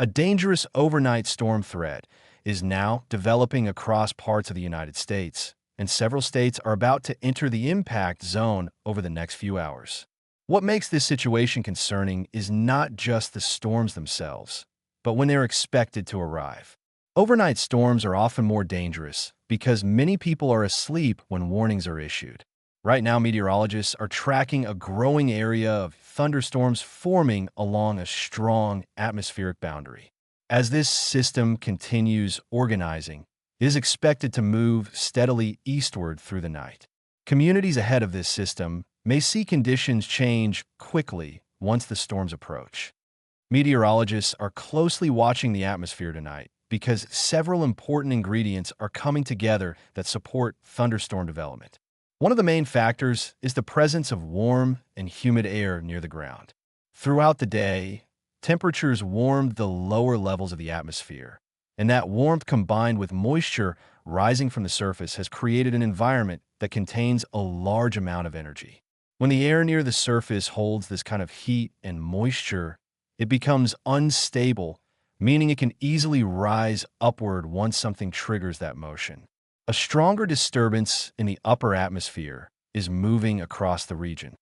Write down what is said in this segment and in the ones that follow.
A dangerous overnight storm threat is now developing across parts of the United States, and several states are about to enter the impact zone over the next few hours. What makes this situation concerning is not just the storms themselves, but when they're expected to arrive. Overnight storms are often more dangerous because many people are asleep when warnings are issued. Right now, meteorologists are tracking a growing area of thunderstorms forming along a strong atmospheric boundary. As this system continues organizing, it is expected to move steadily eastward through the night. Communities ahead of this system may see conditions change quickly once the storms approach. Meteorologists are closely watching the atmosphere tonight because several important ingredients are coming together that support thunderstorm development. One of the main factors is the presence of warm and humid air near the ground. Throughout the day, temperatures warmed the lower levels of the atmosphere, and that warmth combined with moisture rising from the surface has created an environment that contains a large amount of energy. When the air near the surface holds this kind of heat and moisture, it becomes unstable, meaning it can easily rise upward once something triggers that motion. A stronger disturbance in the upper atmosphere is moving across the region.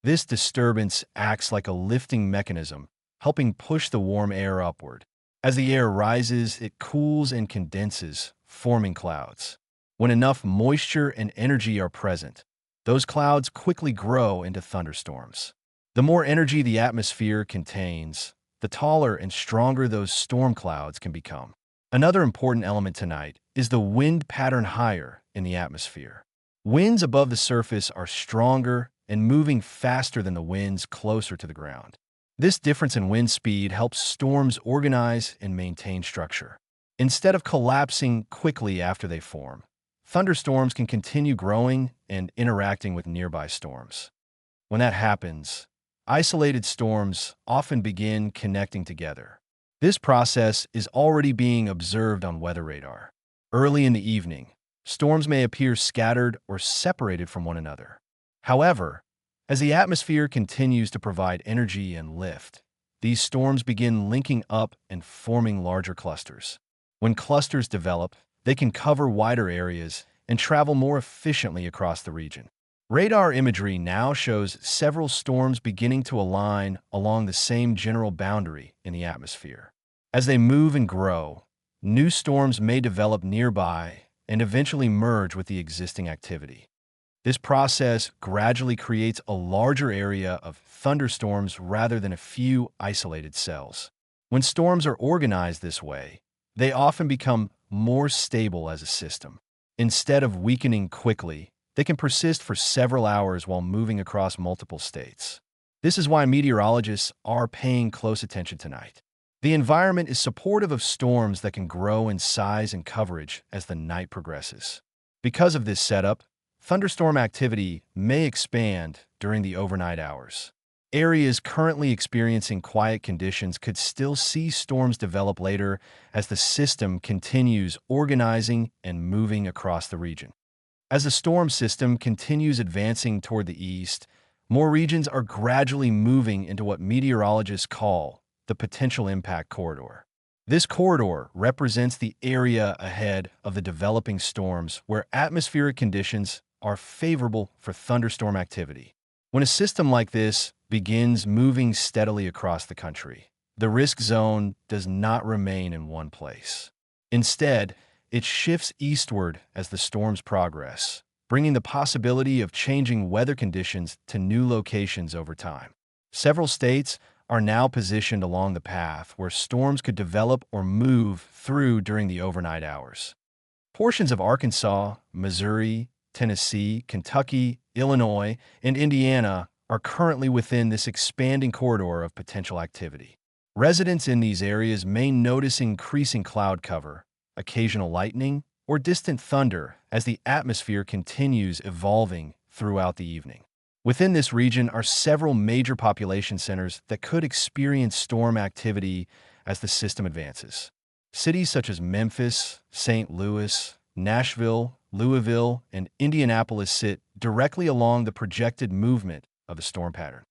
This disturbance acts like a lifting mechanism, helping push the warm air upward. As the air rises, it cools and condenses, forming clouds. When enough moisture and energy are present, those clouds quickly grow into thunderstorms. The more energy the atmosphere contains, the taller and stronger those storm clouds can become. Another important element tonight is the wind pattern higher in the atmosphere. Winds above the surface are stronger and moving faster than the winds closer to the ground. This difference in wind speed helps storms organize and maintain structure. Instead of collapsing quickly after they form, thunderstorms can continue growing and interacting with nearby storms. When that happens, isolated storms often begin connecting together. This process is already being observed on weather radar. Early in the evening, storms may appear scattered or separated from one another. However, as the atmosphere continues to provide energy and lift, these storms begin linking up and forming larger clusters. When clusters develop, they can cover wider areas and travel more efficiently across the region. Radar imagery now shows several storms beginning to align along the same general boundary in the atmosphere. As they move and grow, new storms may develop nearby and eventually merge with the existing activity. This process gradually creates a larger area of thunderstorms rather than a few isolated cells. When storms are organized this way, they often become more stable as a system. Instead of weakening quickly, they can persist for several hours while moving across multiple states. This is why meteorologists are paying close attention tonight. The environment is supportive of storms that can grow in size and coverage as the night progresses. Because of this setup, thunderstorm activity may expand during the overnight hours. Areas currently experiencing quiet conditions could still see storms develop later as the system continues organizing and moving across the region. As the storm system continues advancing toward the east, more regions are gradually moving into what meteorologists call the potential impact corridor. This corridor represents the area ahead of the developing storms where atmospheric conditions are favorable for thunderstorm activity. When a system like this begins moving steadily across the country, the risk zone does not remain in one place. Instead, it shifts eastward as the storms progress, bringing the possibility of changing weather conditions to new locations over time. Several states are now positioned along the path where storms could develop or move through during the overnight hours. Portions of Arkansas, Missouri, Tennessee, Kentucky, Illinois, and Indiana are currently within this expanding corridor of potential activity. Residents in these areas may notice increasing cloud cover, occasional lightning, or distant thunder as the atmosphere continues evolving throughout the evening. Within this region are several major population centers that could experience storm activity as the system advances. Cities such as Memphis, St. Louis, Nashville, Louisville, and Indianapolis sit directly along the projected movement of the storm pattern.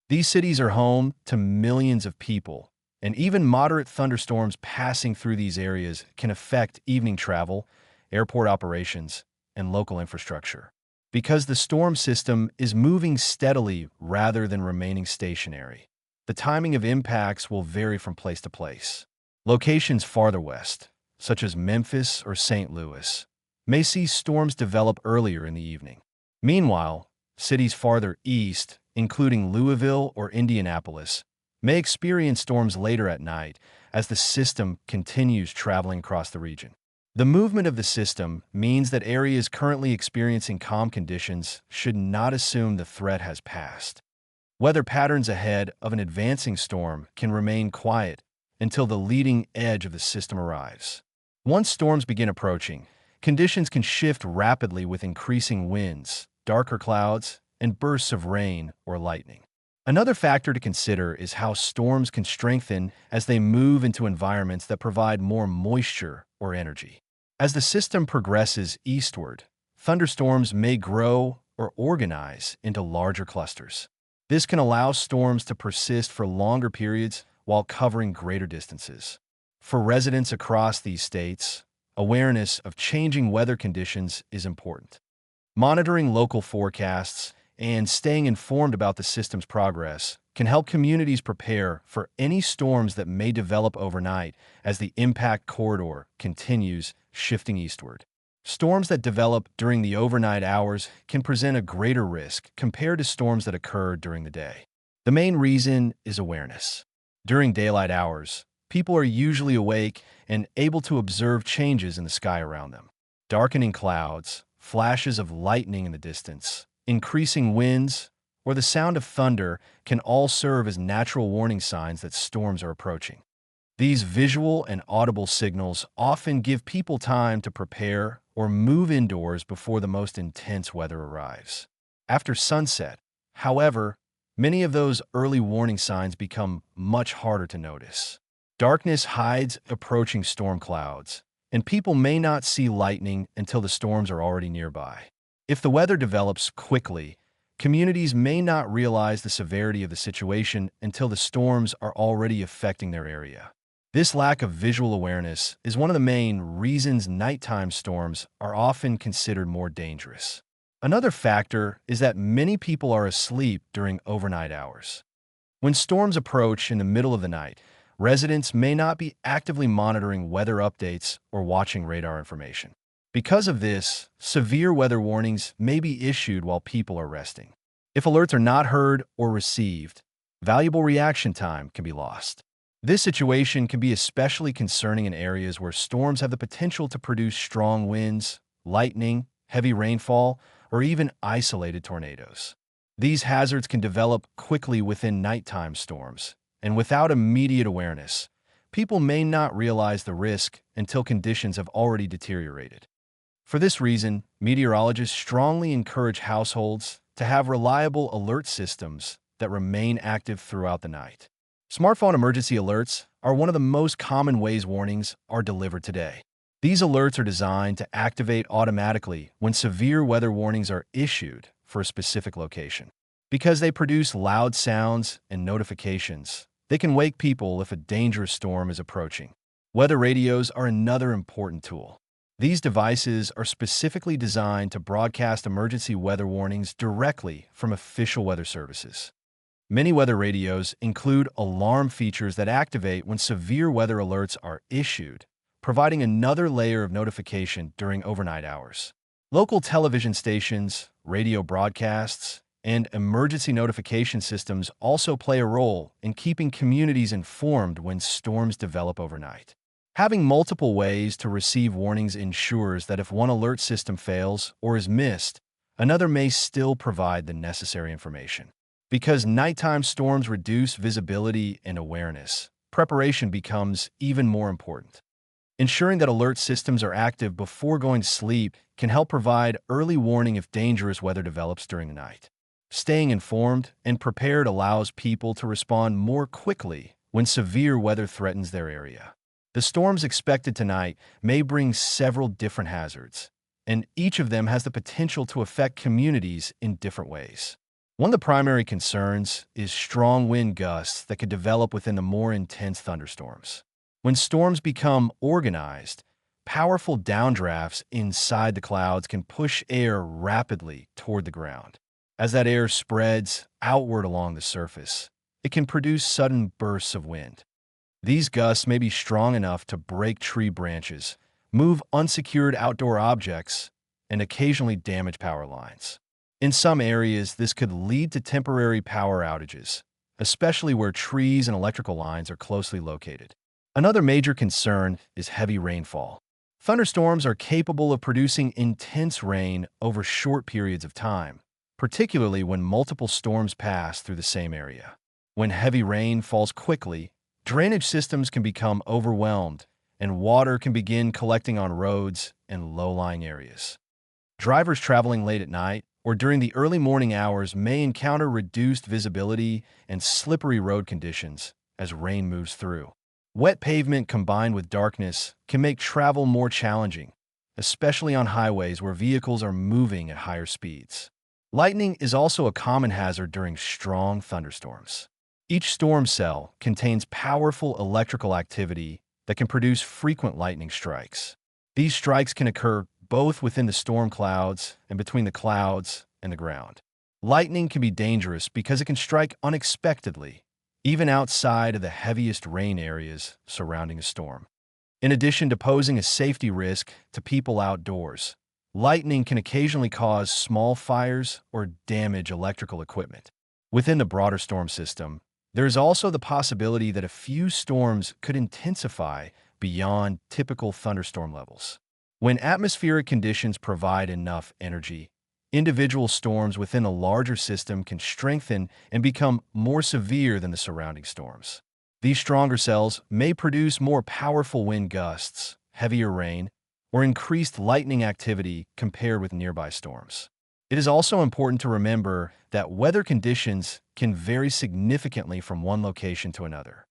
These cities are home to millions of people and even moderate thunderstorms passing through these areas can affect evening travel, airport operations, and local infrastructure. Because the storm system is moving steadily rather than remaining stationary, the timing of impacts will vary from place to place. Locations farther west, such as Memphis or St. Louis, may see storms develop earlier in the evening. Meanwhile, cities farther east, including Louisville or Indianapolis, may experience storms later at night as the system continues traveling across the region. The movement of the system means that areas currently experiencing calm conditions should not assume the threat has passed. Weather patterns ahead of an advancing storm can remain quiet until the leading edge of the system arrives. Once storms begin approaching, conditions can shift rapidly with increasing winds, darker clouds, and bursts of rain or lightning. Another factor to consider is how storms can strengthen as they move into environments that provide more moisture or energy. As the system progresses eastward, thunderstorms may grow or organize into larger clusters. This can allow storms to persist for longer periods while covering greater distances. For residents across these states, awareness of changing weather conditions is important. Monitoring local forecasts and staying informed about the system's progress can help communities prepare for any storms that may develop overnight as the impact corridor continues shifting eastward. Storms that develop during the overnight hours can present a greater risk compared to storms that occur during the day. The main reason is awareness. During daylight hours, people are usually awake and able to observe changes in the sky around them. Darkening clouds, flashes of lightning in the distance, increasing winds, or the sound of thunder can all serve as natural warning signs that storms are approaching. These visual and audible signals often give people time to prepare or move indoors before the most intense weather arrives. After sunset, however, many of those early warning signs become much harder to notice. Darkness hides approaching storm clouds, and people may not see lightning until the storms are already nearby. If the weather develops quickly, communities may not realize the severity of the situation until the storms are already affecting their area. This lack of visual awareness is one of the main reasons nighttime storms are often considered more dangerous. Another factor is that many people are asleep during overnight hours. When storms approach in the middle of the night, residents may not be actively monitoring weather updates or watching radar information. Because of this, severe weather warnings may be issued while people are resting. If alerts are not heard or received, valuable reaction time can be lost. This situation can be especially concerning in areas where storms have the potential to produce strong winds, lightning, heavy rainfall, or even isolated tornadoes. These hazards can develop quickly within nighttime storms, and without immediate awareness, people may not realize the risk until conditions have already deteriorated. For this reason, meteorologists strongly encourage households to have reliable alert systems that remain active throughout the night. Smartphone emergency alerts are one of the most common ways warnings are delivered today. These alerts are designed to activate automatically when severe weather warnings are issued for a specific location. Because they produce loud sounds and notifications, they can wake people if a dangerous storm is approaching. Weather radios are another important tool. These devices are specifically designed to broadcast emergency weather warnings directly from official weather services. Many weather radios include alarm features that activate when severe weather alerts are issued, providing another layer of notification during overnight hours. Local television stations, radio broadcasts, and emergency notification systems also play a role in keeping communities informed when storms develop overnight. Having multiple ways to receive warnings ensures that if one alert system fails or is missed, another may still provide the necessary information. Because nighttime storms reduce visibility and awareness, preparation becomes even more important. Ensuring that alert systems are active before going to sleep can help provide early warning if dangerous weather develops during the night. Staying informed and prepared allows people to respond more quickly when severe weather threatens their area. The storms expected tonight may bring several different hazards, and each of them has the potential to affect communities in different ways. One of the primary concerns is strong wind gusts that could develop within the more intense thunderstorms. When storms become organized, powerful downdrafts inside the clouds can push air rapidly toward the ground. As that air spreads outward along the surface, it can produce sudden bursts of wind. These gusts may be strong enough to break tree branches, move unsecured outdoor objects, and occasionally damage power lines. In some areas, this could lead to temporary power outages, especially where trees and electrical lines are closely located. Another major concern is heavy rainfall. Thunderstorms are capable of producing intense rain over short periods of time, particularly when multiple storms pass through the same area. When heavy rain falls quickly, drainage systems can become overwhelmed, and water can begin collecting on roads and low-lying areas. Drivers traveling late at night or during the early morning hours may encounter reduced visibility and slippery road conditions as rain moves through. Wet pavement combined with darkness can make travel more challenging, especially on highways where vehicles are moving at higher speeds. Lightning is also a common hazard during strong thunderstorms. Each storm cell contains powerful electrical activity that can produce frequent lightning strikes. These strikes can occur both within the storm clouds and between the clouds and the ground. Lightning can be dangerous because it can strike unexpectedly, even outside of the heaviest rain areas surrounding a storm. In addition to posing a safety risk to people outdoors, lightning can occasionally cause small fires or damage electrical equipment. Within the broader storm system, there is also the possibility that a few storms could intensify beyond typical thunderstorm levels. When atmospheric conditions provide enough energy, individual storms within a larger system can strengthen and become more severe than the surrounding storms. These stronger cells may produce more powerful wind gusts, heavier rain, or increased lightning activity compared with nearby storms. It is also important to remember that weather conditions can vary significantly from one location to another.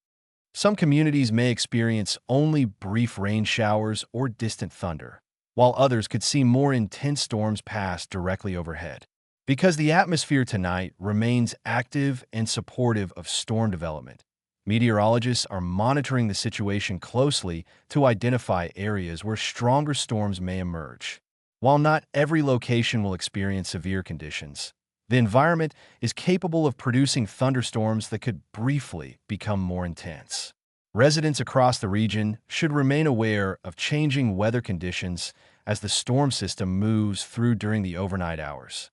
Some communities may experience only brief rain showers or distant thunder, while others could see more intense storms pass directly overhead. Because the atmosphere tonight remains active and supportive of storm development, meteorologists are monitoring the situation closely to identify areas where stronger storms may emerge. While not every location will experience severe conditions, the environment is capable of producing thunderstorms that could briefly become more intense. Residents across the region should remain aware of changing weather conditions as the storm system moves through during the overnight hours.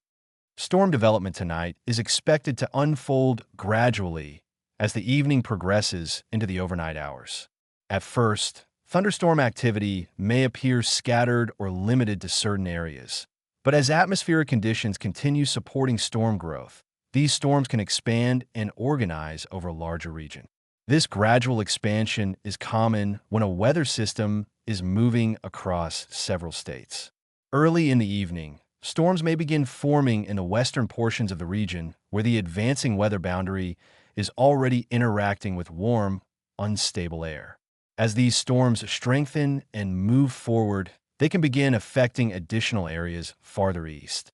Storm development tonight is expected to unfold gradually as the evening progresses into the overnight hours. At first, thunderstorm activity may appear scattered or limited to certain areas, but as atmospheric conditions continue supporting storm growth, these storms can expand and organize over a larger region. This gradual expansion is common when a weather system is moving across several states. Early in the evening, storms may begin forming in the western portions of the region where the advancing weather boundary is already interacting with warm, unstable air. As these storms strengthen and move forward, they can begin affecting additional areas farther east.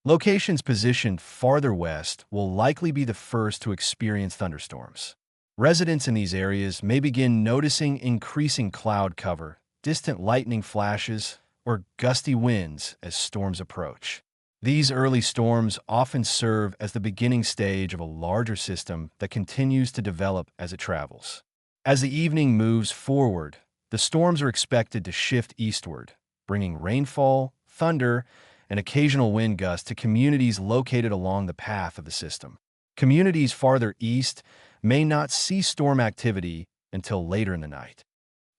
Locations positioned farther west will likely be the first to experience thunderstorms. Residents in these areas may begin noticing increasing cloud cover, distant lightning flashes, or gusty winds as storms approach. These early storms often serve as the beginning stage of a larger system that continues to develop as it travels. As the evening moves forward, the storms are expected to shift eastward, bringing rainfall, thunder, and occasional wind gusts to communities located along the path of the system. Communities farther east may not see storm activity until later in the night.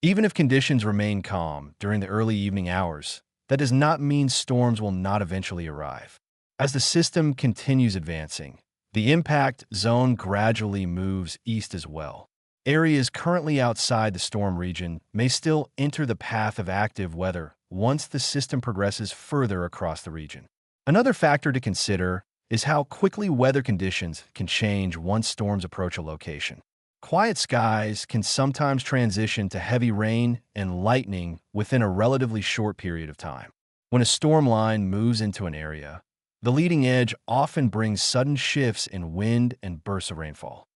Even if conditions remain calm during the early evening hours, that does not mean storms will not eventually arrive. As the system continues advancing, the impact zone gradually moves east as well. Areas currently outside the storm region may still enter the path of active weather once the system progresses further across the region. Another factor to consider is how quickly weather conditions can change once storms approach a location. Quiet skies can sometimes transition to heavy rain and lightning within a relatively short period of time. When a storm line moves into an area, The leading edge often brings sudden shifts in wind and bursts of rainfall.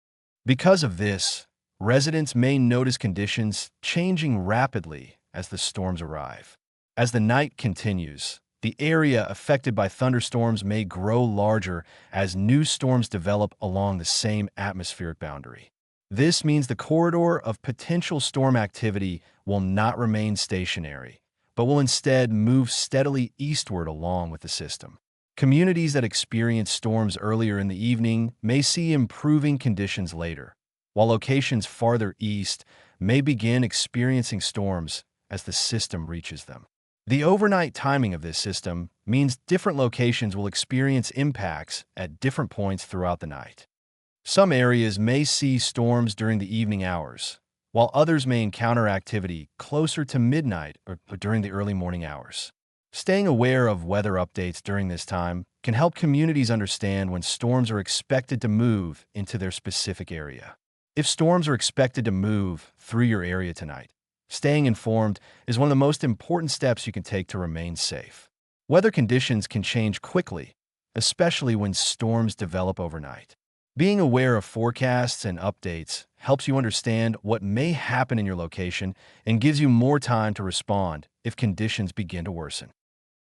Because of this, residents may notice conditions changing rapidly as the storms arrive. As the night continues, the area affected by thunderstorms may grow larger as new storms develop along the same atmospheric boundary. This means the corridor of potential storm activity will not remain stationary, but will instead move steadily eastward along with the system. Communities that experience storms earlier in the evening may see improving conditions later, while locations farther east may begin experiencing storms as the system reaches them. The overnight timing of this system means different locations will experience impacts at different points throughout the night. Some areas may see storms during the evening hours, while others may encounter activity closer to midnight or during the early morning hours. Staying aware of weather updates during this time can help communities understand when storms are expected to move into their specific area. If storms are expected to move through your area tonight, staying informed is one of the most important steps you can take to remain safe. Weather conditions can change quickly, especially when storms develop overnight. Being aware of forecasts and updates helps you understand what may happen in your location and gives you more time to respond if conditions begin to worsen.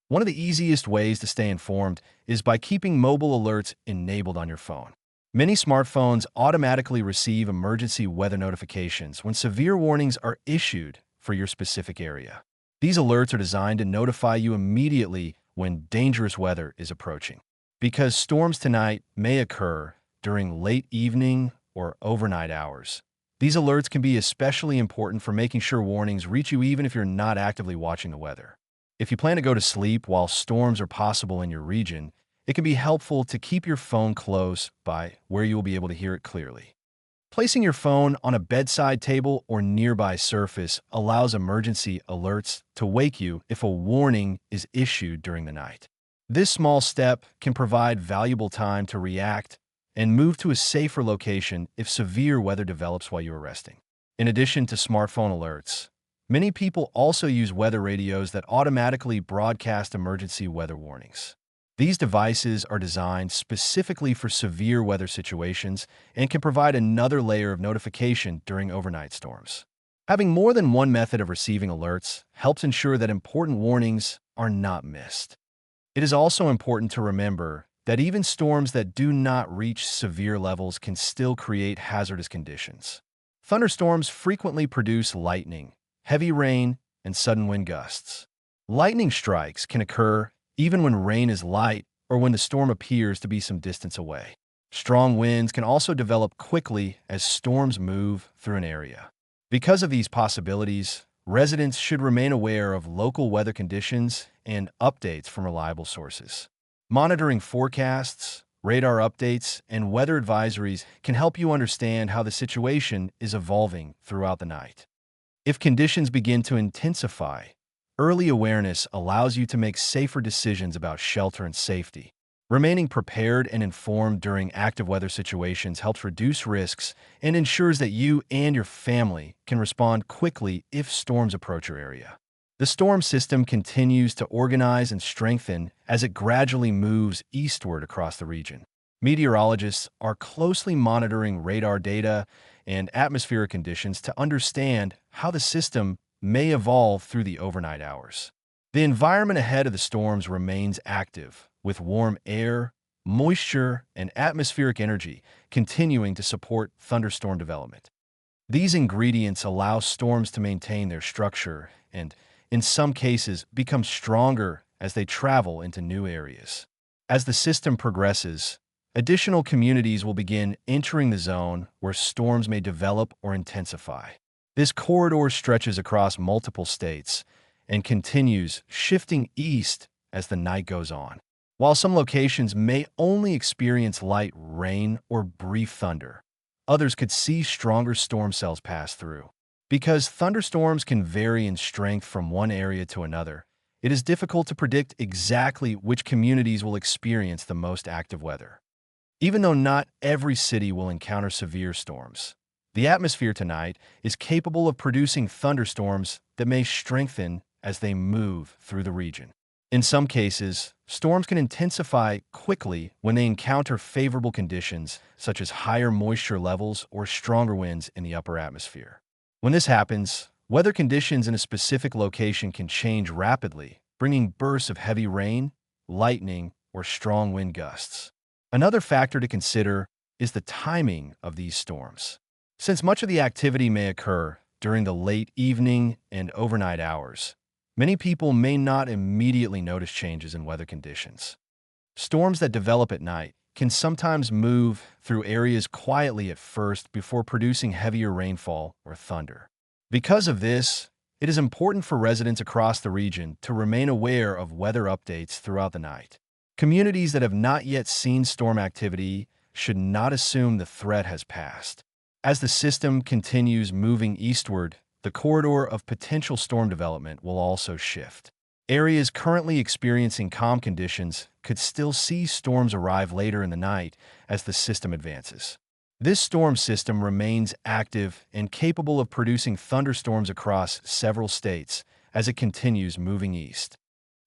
One of the easiest ways to stay informed is by keeping mobile alerts enabled on your phone. Many smartphones automatically receive emergency weather notifications when severe warnings are issued for your specific area. These alerts are designed to notify you immediately when dangerous weather is approaching. Because storms tonight may occur during late evening or overnight hours, these alerts can be especially important for making sure warnings reach you even if you're not actively watching the weather. If you plan to go to sleep while storms are possible in your region, it can be helpful to keep your phone close by where you will be able to hear it clearly. Placing your phone on a bedside table or nearby surface allows emergency alerts to wake you if a warning is issued during the night. This small step can provide valuable time to react and move to a safer location if severe weather develops while you are resting. In addition to smartphone alerts, many people also use weather radios that automatically broadcast emergency weather warnings. These devices are designed specifically for severe weather situations and can provide another layer of notification during overnight storms. Having more than one method of receiving alerts helps ensure that important warnings are not missed. It is also important to remember that even storms that do not reach severe levels can still create hazardous conditions. Thunderstorms frequently produce lightning, heavy rain, and sudden wind gusts. Lightning strikes can occur even when rain is light or when the storm appears to be some distance away. Strong winds can also develop quickly as storms move through an area. Because of these possibilities, residents should remain aware of local weather conditions and updates from reliable sources. Monitoring forecasts, radar updates, and weather advisories can help you understand how the situation is evolving throughout the night. If conditions begin to intensify, early awareness allows you to make safer decisions about shelter and safety. Remaining prepared and informed during active weather situations helps reduce risks and ensures that you and your family can respond quickly if storms approach your area. The storm system continues to organize and strengthen as it gradually moves eastward across the region. Meteorologists are closely monitoring radar data and atmospheric conditions to understand how the system may evolve through the overnight hours. The environment ahead of the storms remains active, with warm air, moisture, and atmospheric energy continuing to support thunderstorm development. These ingredients allow storms to maintain their structure and, in some cases, become stronger as they travel into new areas. As the system progresses, additional communities will begin entering the zone where storms may develop or intensify. This corridor stretches across multiple states and continues shifting east as the night goes on. While some locations may only experience light rain or brief thunder, others could see stronger storm cells pass through. Because thunderstorms can vary in strength from one area to another, it is difficult to predict exactly which communities will experience the most active weather. Even though not every city will encounter severe storms, the atmosphere tonight is capable of producing thunderstorms that may strengthen as they move through the region. In some cases, storms can intensify quickly when they encounter favorable conditions, such as higher moisture levels or stronger winds in the upper atmosphere. When this happens, weather conditions in a specific location can change rapidly, bringing bursts of heavy rain, lightning, or strong wind gusts. Another factor to consider is the timing of these storms. Since much of the activity may occur during the late evening and overnight hours, many people may not immediately notice changes in weather conditions. Storms that develop at night can sometimes move through areas quietly at first before producing heavier rainfall or thunder. Because of this, it is important for residents across the region to remain aware of weather updates throughout the night. Communities that have not yet seen storm activity should not assume the threat has passed. As the system continues moving eastward, the corridor of potential storm development will also shift. Areas currently experiencing calm conditions could still see storms arrive later in the night as the system advances. This storm system remains active and capable of producing thunderstorms across several states as it continues moving east.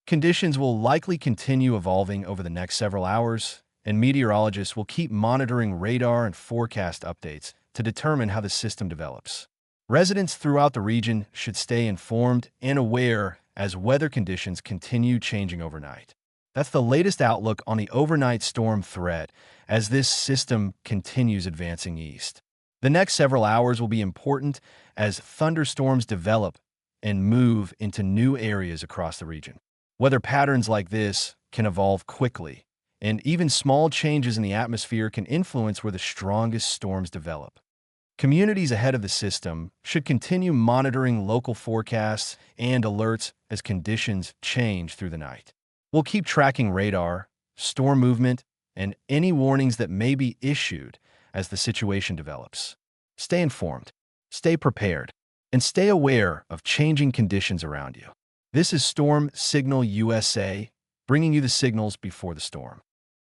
Conditions will likely continue evolving over the next several hours, and meteorologists will keep monitoring radar and forecast updates to determine how the system develops. Residents throughout the region should stay informed and aware as weather conditions continue changing overnight. That's the latest outlook on the overnight storm threat as this system continues advancing east. The next several hours will be important as thunderstorms develop and move into new areas across the region. Weather patterns like this can evolve quickly, and even small changes in the atmosphere can influence where the strongest storms develop. Communities ahead of the system should continue monitoring local forecasts and alerts as conditions change through the night. We'll keep tracking radar, storm movement, and any warnings that may be issued as the situation develops. Stay informed, stay prepared, and stay aware of changing conditions around you. This is Storm Signal USA, bringing you the signals before the storm.